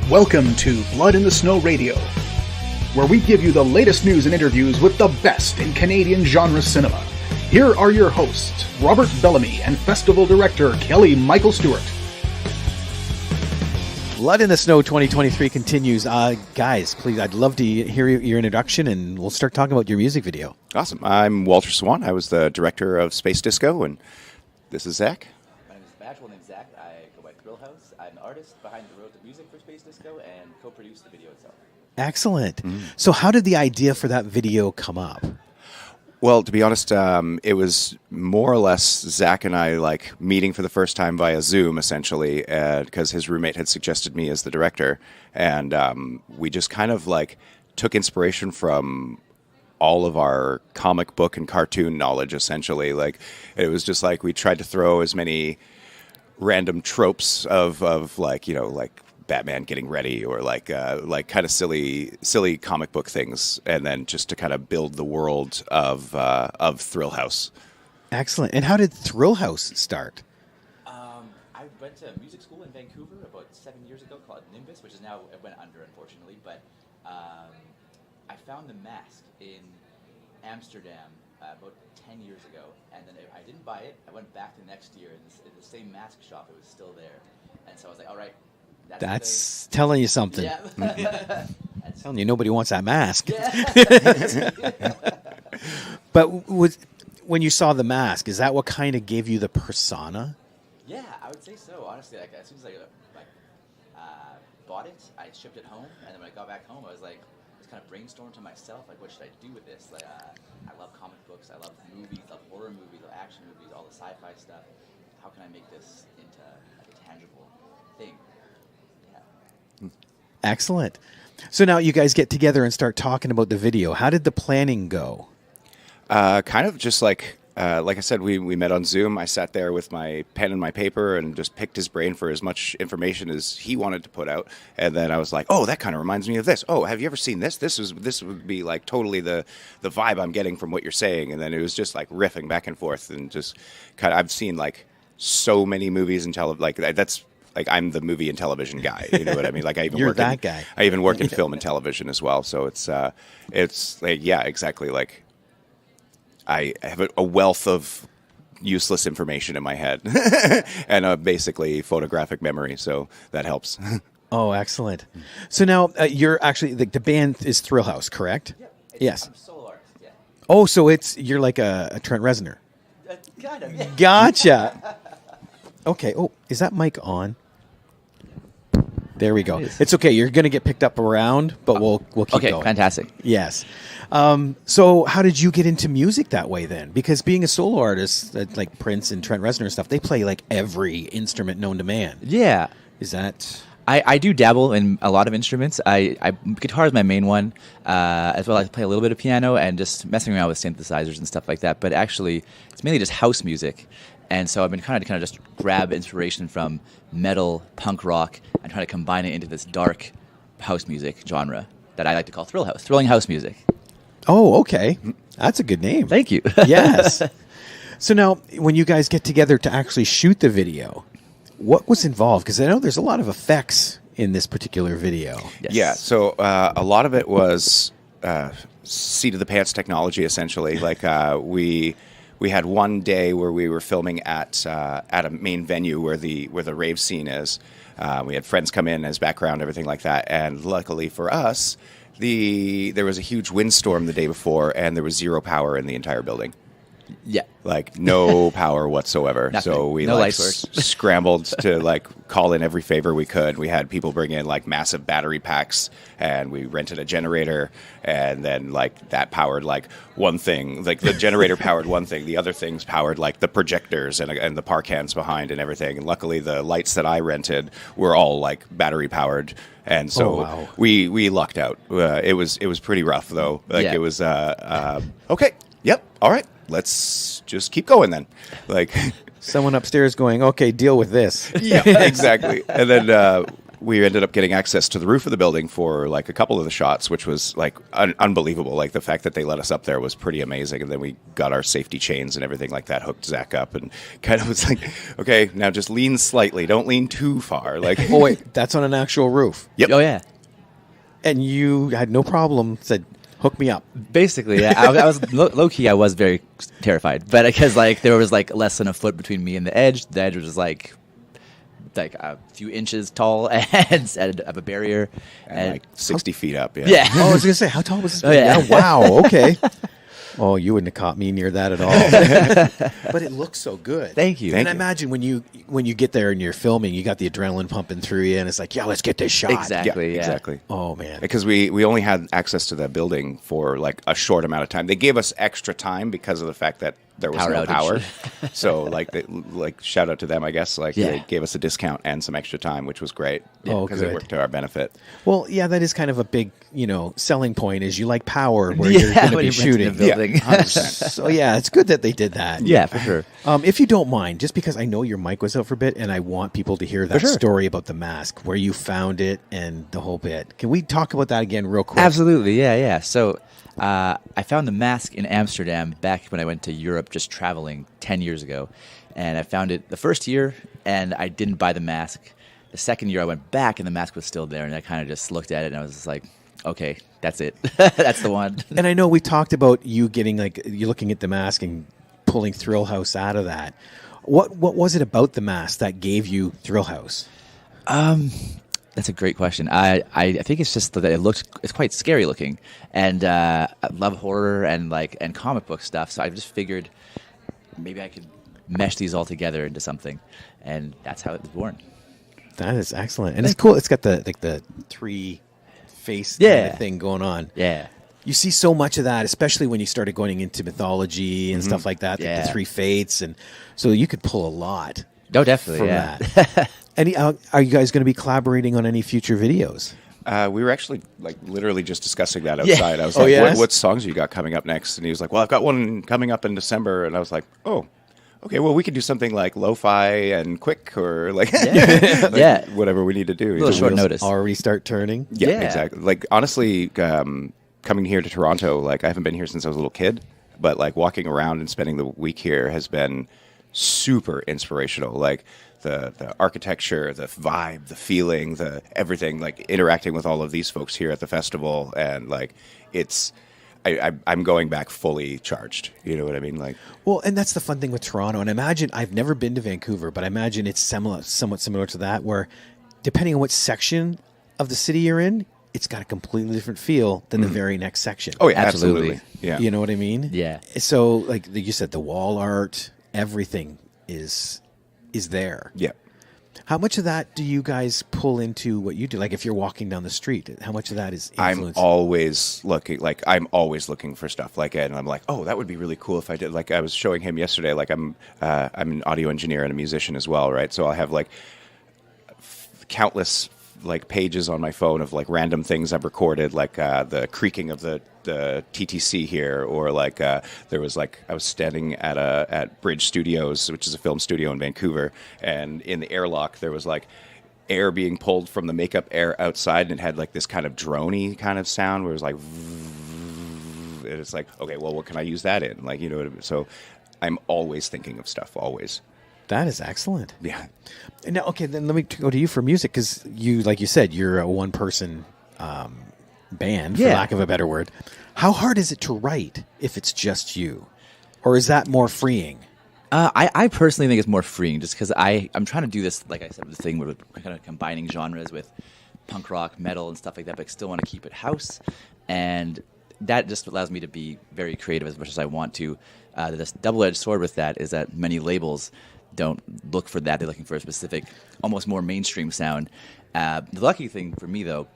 Welcome to Blood in the Snow Radio, where we give you the latest news and interviews with the best in Canadian genre cinema. Here are your hosts, Robert Bellamy and Festival Director Kelly Michael Stewart. Blood in the Snow 2023 continues. Guys, please, I'd love to hear your introduction, and we'll start talking about your music video. Awesome. I'm Walter Sawan. I was the director of Space Disco, and this is Zach. My name is my name's Zach. I go by Thrillhouse. I'm the artist behind the road to music for Space Disco and co-produced the video itself. Excellent. Mm-hmm. So how did the idea for that video come up? Well, to be honest, it was more or less Zach and I meeting for the first time via Zoom, essentially, because his roommate had suggested me as the director. And we just kind of took inspiration from all of our comic book and cartoon knowledge, essentially. It was just we tried to throw as many random tropes of Batman getting ready or kind of silly comic book things, and then just to kind of build the world of Thrillhouse. Excellent. And how did Thrillhouse start? I went to music school in Vancouver about 7 years ago called Nimbus, which is now, it went under, unfortunately, but I found The Mask in Amsterdam about 10 years ago, and then I didn't buy it. I went back the next year in the same mask shop. It was still there, and so I was like, all right, that's telling you something. Yeah. Telling you nobody wants that mask. Yeah. But when you saw The Mask, is that what kind of gave you the persona? Yeah, I would say so. Honestly, as soon as I bought it, I shipped it home, and then when I got back home, I was kind of brainstormed to myself, what should I do with this? I love comic books, I love movies, I love horror movies, I love action movies, all the sci-fi stuff. How can I make this into a tangible thing? Excellent. So now you guys get together and start talking about the video. How did the planning go? Kind of just like I said, we met on Zoom. I sat there with my pen and my paper and just picked his brain for as much information as he wanted to put out. And then I was like, oh, that kind of reminds me of this. Oh, have you ever seen this? This would be totally the vibe I'm getting from what you're saying. And then it was just riffing back and forth, and just kind of, I've seen so many movies and that's. I'm the movie and television guy, you know what I mean? I even You're work that guy. I even work in film and television as well. So it's yeah, exactly. I have a wealth of useless information in my head and basically photographic memory. So that helps. Oh, excellent. So now you're actually, the band is Thrillhouse, correct? Yeah. Yes. I'm a solo artist, yeah. Oh, so you're like a Trent Reznor. Kind of, yeah. Gotcha. Okay. Oh, is that mic on? There we go. It's okay. You're going to get picked up around, but we'll keep going. Okay, fantastic. Yes. So how did you get into music that way then? Because being a solo artist, like Prince and Trent Reznor and stuff, they play every instrument known to man. Yeah. Is that... I do dabble in a lot of instruments. Guitar is my main one, as well. I play a little bit of piano and just messing around with synthesizers and stuff like that. But actually, it's mainly just house music. And so I've been kind of just grab inspiration from metal, punk rock, and try to combine it into this dark house music genre that I like to call thrill house, thrilling house music. Oh, okay. That's a good name. Thank you. Yes. So now, when you guys get together to actually shoot the video, what was involved? Because I know there's a lot of effects in this particular video. Yes. Yeah, so a lot of it was seat of the pants technology, essentially. We had one day where we were filming at a main venue where the rave scene is. We had friends come in as background, everything like that. And luckily for us, there was a huge windstorm the day before, and there was zero power in the entire building. Yeah. No power whatsoever. Nothing. So we no scrambled to call in every favor we could. We had people bring in massive battery packs, and we rented a generator, and then that powered one thing. The generator powered one thing. The other things powered the projectors and the par cans behind and everything. And luckily the lights that I rented were all battery powered. And so we lucked out. It was pretty rough though. Yeah. It was okay. Yep. All right. Let's just keep going then. Someone upstairs going, okay, deal with this. Yeah, exactly. And then we ended up getting access to the roof of the building for like a couple of the shots, which was like unbelievable. Like the fact that they let us up there was pretty amazing. And then we got our safety chains and everything like that, hooked Zach up, and kind of was like, okay, now just lean slightly, don't lean too far. Like, Oh wait, that's on an actual roof. Yep. Oh yeah. And you had no problem. Said, "Hook me up." Basically, yeah. I was low key. I was very terrified, but because like there was like less than a foot between me and the edge. The edge was just like a few inches tall and of a barrier, and like 60 feet up. Yeah. yeah. Oh, I was gonna say, how tall was this? Oh, yeah. Wow. Okay. Oh, you wouldn't have caught me near that at all. But it looks so good. Thank you. And I imagine when you get there and you're filming, you got the adrenaline pumping through you, and it's like, yeah, let's get this shot. Exactly. Yeah. Exactly. Oh man. Because we only had access to the building for like a short amount of time. They gave us extra time because of the fact that there was Power no outage. power. So like shout out to them, I guess. Like Yeah. they gave us a discount and some extra time, which was great. Oh, because good. it worked to our benefit. Well, yeah, that is kind of a big, selling point. Is you like power where Yeah, you're going to when be you rent the shooting. building. Yeah, 100%. So yeah, it's good that they did that. Yeah, for sure. If you don't mind, just because I know your mic was out for a bit, and I want people to hear that sure. story about the mask, where you found it and the whole bit. Can we talk about that again real quick? Absolutely, yeah. So I found the mask in Amsterdam back when I went to Europe, just traveling 10 years ago. And I found it the first year, and I didn't buy the mask. The second year I went back, and the mask was still there, and I kind of just looked at it, and I was just like, okay, that's it. That's the one. And I know we talked about you getting you're looking at the mask and pulling Thrillhouse out of that. What was it about the mask that gave you Thrillhouse? That's a great question. I think it's just that it's quite scary looking, and I love horror and comic book stuff. So I just figured maybe I could mesh these all together into something, and that's how it was born. That is excellent, and it's cool. It's got the three face kind Yeah. of thing going on. Yeah. You see so much of that, especially when you started going into mythology and stuff like that. Yeah. The three fates, and so you could pull a lot No, definitely. from Yeah. that. Are you guys going to be collaborating on any future videos? We were actually like literally just discussing that outside. I was Oh, like, yes? what songs you got coming up next? And he was like, well, I've got one coming up in December. And I was like, oh, okay, well, we could do something like lo-fi and quick or like, Yeah. whatever we need to do. little short notice. Already start turning. Yeah, Yeah. exactly. Like, honestly, coming here to Toronto, like, I haven't been here since I was a little kid, but like walking around and spending the week here has been super inspirational. Like, the architecture, the vibe, the feeling, the everything, like interacting with all of these folks here at the festival. And like, I'm going back fully charged. You know what I mean? Like, Well, and that's the fun thing with Toronto. And imagine, I've never been to Vancouver, but I imagine it's somewhat similar to that, where depending on what section of the city you're in, it's got a completely different feel than the very next section. oh yeah, Absolutely. absolutely. Yeah. You know what I mean? Yeah. So, like you said, the wall art, everything is there. Yeah. How much of that do you guys pull into what you do? Like if you're walking down the street, how much of that is I'm influence? always looking for stuff like it, and I'm like, oh, that would be really cool if I did. Like I was showing him yesterday. Like I'm an audio engineer and a musician as well, right? So I'll have like countless like pages on my phone of like random things I've recorded, like the creaking of the TTC here, or like there was like I was standing at Bridge Studios, which is a film studio in Vancouver, and in the airlock there was like air being pulled from the makeup air outside, and it had like this kind of droney kind of sound where it was like, and it's like, okay, well, what can I use that in? Like, you know what I mean? So I'm always thinking of stuff, always. That is excellent. Yeah. Now, okay, then let me go to you for music, because you, like you said, you're a one-person band, for Yeah. lack of a better word. How hard is it to write if it's just you? Or is that more freeing? I personally think it's more freeing, just because I'm trying to do this, like I said, the thing where we're kind of combining genres with punk rock, metal, and stuff like that, but I still want to keep it house. And that just allows me to be very creative as much as I want to. This double-edged sword with that is that many labels don't look for that. They're looking for a specific, almost more mainstream sound. The lucky thing for me, though,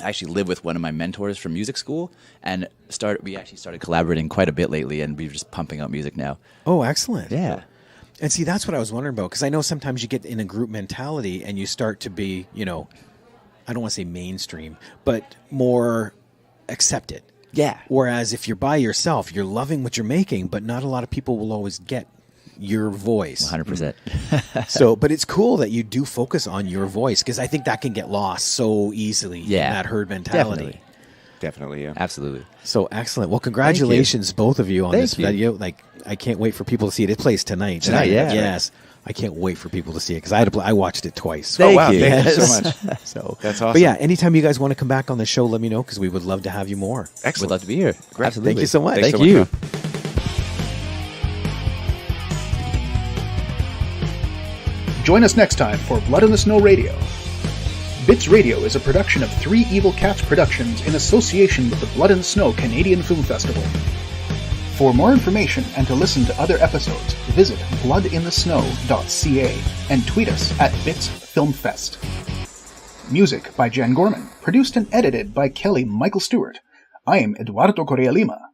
I actually live with one of my mentors from music school, and we actually started collaborating quite a bit lately, and we're just pumping out music now. Oh, excellent. Yeah. And see, that's what I was wondering about, because I know sometimes you get in a group mentality and you start to be, I don't want to say mainstream, but more accepted. Yeah. Whereas if you're by yourself, you're loving what you're making, but not a lot of people will always get your voice. 100%. So, but it's cool that you do focus on your voice, because I think that can get lost so easily in that herd mentality. Definitely, yeah. Absolutely. So excellent. Well, congratulations, both of you, on this video. Like, I can't wait for people to see it. It plays tonight. Yeah. Yes. I can't wait for people to see it, because I watched it twice. Thank you. Thank you Yes. so much. So That's awesome. But yeah, anytime you guys want to come back on the show, let me know, because we would love to have you more. Excellent. Would love to be here. Great. Absolutely. Thank you so much. Thanks Thank so much, you. Rob. Join us next time for Blood in the Snow Radio. Bits Radio is a production of Three Evil Cats Productions in association with the Blood in the Snow Canadian Film Festival. For more information and to listen to other episodes, visit bloodinthesnow.ca and tweet us at BitsFilmFest. Music by Jan Gorman, produced and edited by Kelly Michael Stewart. I am Eduardo Correa Lima.